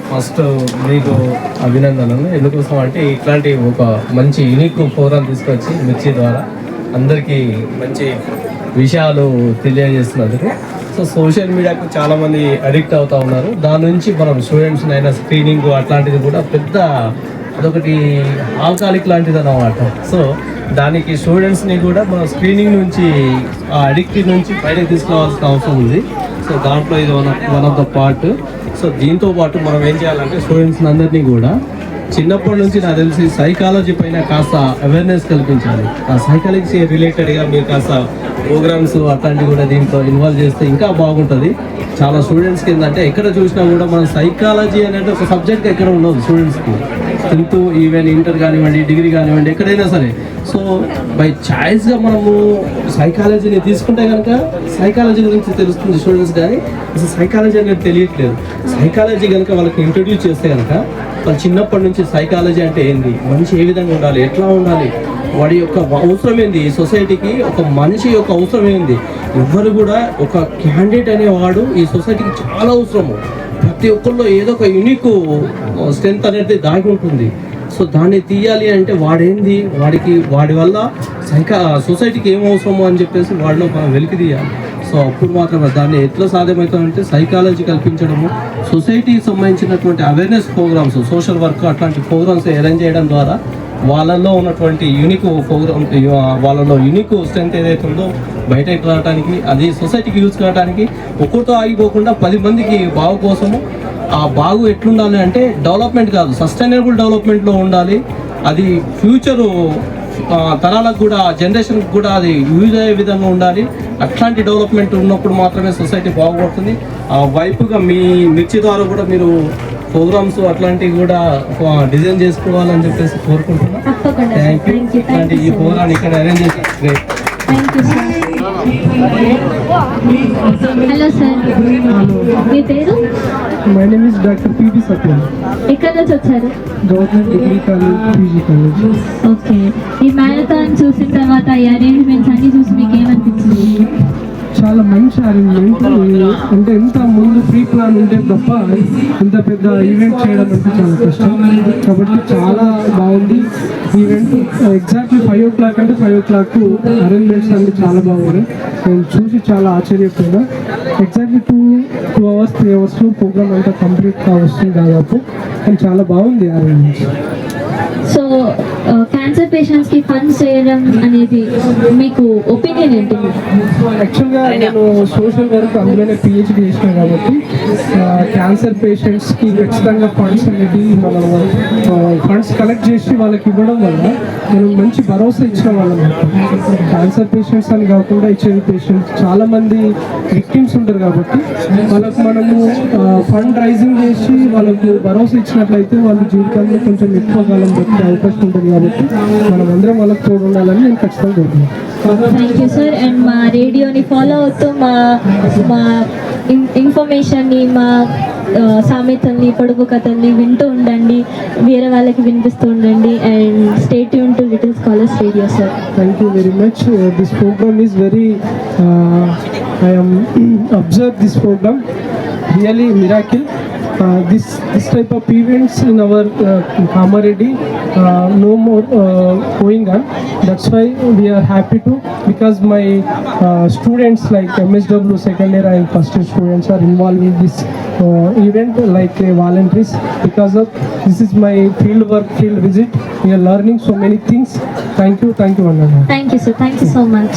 First మీకు అభినందనలు. ఎందుకోసం అంటే ఇట్లాంటి ఒక మంచి యూనిక్ ప్రోగ్రామ్ తీసుకొచ్చి మిర్చి ద్వారా అందరికీ మంచి విషయాలు తెలియజేస్తున్నందుకు. సో సోషల్ మీడియాకు చాలామంది అడిక్ట్ అవుతూ ఉన్నారు. దాని నుంచి మనం స్టూడెంట్స్ని అయినా స్క్రీనింగ్ అట్లాంటిది కూడా పెద్ద అదొకటి ఆల్కాలిక్ లాంటిది అన్నమాట. సో దానికి స్టూడెంట్స్ని కూడా మనం స్క్రీనింగ్ నుంచి ఆ అడిక్ట్ నుంచి బయటకు తీసుకోవాల్సిన అవసరం ఉంది. సో దాంట్లో ఇది one of the part. So దీంతో పాటు మనం ఏం చేయాలంటే స్టూడెంట్స్ అందరినీ కూడా చిన్నప్పటి నుంచి నాకు తెలిసి సైకాలజీ పైన కాస్త అవేర్నెస్ కల్పించాలి. ఆ సైకాలజీ రిలేటెడ్గా మీరు కాస్త ప్రోగ్రామ్స్ అట్లాంటివి కూడా దీంట్లో ఇన్వాల్వ్ చేస్తే ఇంకా బాగుంటుంది. చాలా స్టూడెంట్స్కి ఏంటంటే ఎక్కడ చూసినా కూడా మన సైకాలజీ అనేది ఒక సబ్జెక్ట్ ఎక్కడ ఉండదు స్టూడెంట్స్కి. 10th ఈవెన్ ఇంటర్ కానివ్వండి, డిగ్రీ కానివ్వండి, ఎక్కడైనా సరే. సో బై చాయిస్గా మనము సైకాలజీని తీసుకుంటే కనుక సైకాలజీ గురించి తెలుస్తుంది స్టూడెంట్స్, కానీ అసలు సైకాలజీ అనేది తెలియట్లేదు. సైకాలజీ కనుక వాళ్ళకి ఇంట్రడ్యూస్ చేస్తే కనుక వాళ్ళు చిన్నప్పటి నుంచి సైకాలజీ అంటే ఏంది, మనిషి ఏ విధంగా ఉండాలి, ఎట్లా ఉండాలి, వాడి యొక్క అవసరం ఏంది, ఈ సొసైటీకి ఒక మనిషి యొక్క అవసరం ఏంది, ఎవరు కూడా ఒక క్యాండిడేట్ అనేవాడు ఈ సొసైటీకి చాలా అవసరము. ప్రతి ఒక్కరిలో ఏదో ఒక యూనిక్ స్ట్రెంత్ అనేది దాగి ఉంటుంది. సో దాన్ని తీయాలి అంటే వాడేంది, వాడి వల్ల సొసైటీకి ఏం అవసరమో అని చెప్పేసి వాడిలో మనం వెలికి తీయాలి. సో అప్పుడు మాత్రమే దాన్ని ఎట్లా సాధ్యమవుతుందంటే సైకాలజీ కల్పించడము, సొసైటీకి సంబంధించినటువంటి అవేర్నెస్ ప్రోగ్రామ్స్, సోషల్ వర్క్ అట్లాంటి ప్రోగ్రామ్స్ అరేంజ్ చేయడం ద్వారా వాళ్ళల్లో ఉన్నటువంటి యూనిక్ ప్రోగ్రామ్, వాళ్ళలో యూనిక్ స్ట్రెంత్ ఏదైతే ఉందో బయటకు రావడానికి, అది సొసైటీకి యూజ్ కావడానికి, ఒక్కరితో ఆగిపోకుండా 10 మందికి బాగు కోసము. ఆ బాగు ఎట్లుండాలి అంటే డెవలప్మెంట్ కాదు, సస్టైనబుల్ డెవలప్మెంట్లో ఉండాలి. అది ఫ్యూచరు తరాలకు కూడా, జనరేషన్కి కూడా అది యూజ్ అయ్యే విధంగా ఉండాలి. అట్లాంటి డెవలప్మెంట్ ఉన్నప్పుడు మాత్రమే సొసైటీ బాగుపడుతుంది. ఆ వైపుగా మీ మిర్చి ద్వారా కూడా మీరు ప్రోగ్రామ్స్ అట్లాంటివి కూడా డిజైన్ చేసుకోవాలని చెప్పేసి కోరుకుంటున్నాను. Thank you. ఇట్లాంటి ఈ ప్రోగ్రామ్ ఇక్కడ అరేంజ్ చేశారు. గ్రేట్. హలో సార్, మీ పేరు? My name is doctor PT Satyam. ఎక్కడి నుంచి వచ్చారు? Government degree college, PG college. Okay. ఈ మ్యారథాన్ చూసిన తర్వాత ఈ అరేంజ్మెంట్స్ అన్ని చూసి మీకు ఏమనిపించింది? చాలా మంచి అరేంజ్మెంట్. అంటే ఎంత ముందు ప్రీ ప్లాన్ ఉంటే తప్ప ఇంత పెద్ద ఈవెంట్ చేయడం అంటే చాలా కష్టం. కాబట్టి చాలా బాగుంది ఈవెంట్. ఎగ్జాక్ట్లీ 5 o'clock అంటే 5 o'clock అరేంజ్మెంట్స్ అన్ని చాలా బాగున్నాయి. నేను చూసి చాలా ఆశ్చర్యపోయినా. ఎగ్జాక్ట్లీ 2 hours 3 hours ప్రోగ్రామ్ అంతా కంప్లీట్గా వస్తుంది దాదాపు. కానీ చాలా బాగుంది అరేంజ్మెంట్స్. సో క్యాన్సర్ పేషెంట్స్కి ఫండ్స్ చేయడం అనేది మీకు ఒపీనియన్ ఏంటి? యాక్చువల్గా నేను సోషల్ వర్క్ అందులోనే పిహెచ్డి చేసిన కాబట్టి క్యాన్సర్ పేషెంట్స్కి ఖచ్చితంగా ఫండ్స్ అనేది మనం ఫండ్స్ కలెక్ట్ చేసి వాళ్ళకి ఇవ్వడం వల్ల మనం మంచి భరోసా ఇచ్చిన వాళ్ళం. క్యాన్సర్ పేషెంట్స్ అని కాకుండా హెచ్ఐవి పేషెంట్స్ చాలామంది విక్టిమ్స్ ఉంటారు కాబట్టి వాళ్ళకు మనము ఫండ్ రైజింగ్ చేసి వాళ్ళకు భరోసా ఇచ్చినట్లయితే వాళ్ళ జీవితంలో కొంచెం ఎక్కువ కాలం బతికే అవకాశం ఉంటుంది. కాబట్టి మనం అందరం వాళ్ళకి తోడు ఉండాలని నేను ఖచ్చితంగా కోరుతున్నాను. Thank you sir. అండ్ మా రేడియోని ఫాలో అవుతూ మా ఇన్ఫర్మేషన్ని, మా సామెతల్ని, పొడుపు కథల్ని వింటూ ఉండండి, వేరే వాళ్ళకి వినిపిస్తూ ఉండండి. And stay tune to little scholars radio sir. Thank you very much. This program is very, I am observed this program, really miracle. This type of events in our Kamareddy no more going on. That's why we are happy to, because my students like MSW second year and first year students are involved in this event like volunteers. Because of this is my field work, field visit. We are learning so many things. Thank you, Anna. Thank you sir, thank you so much.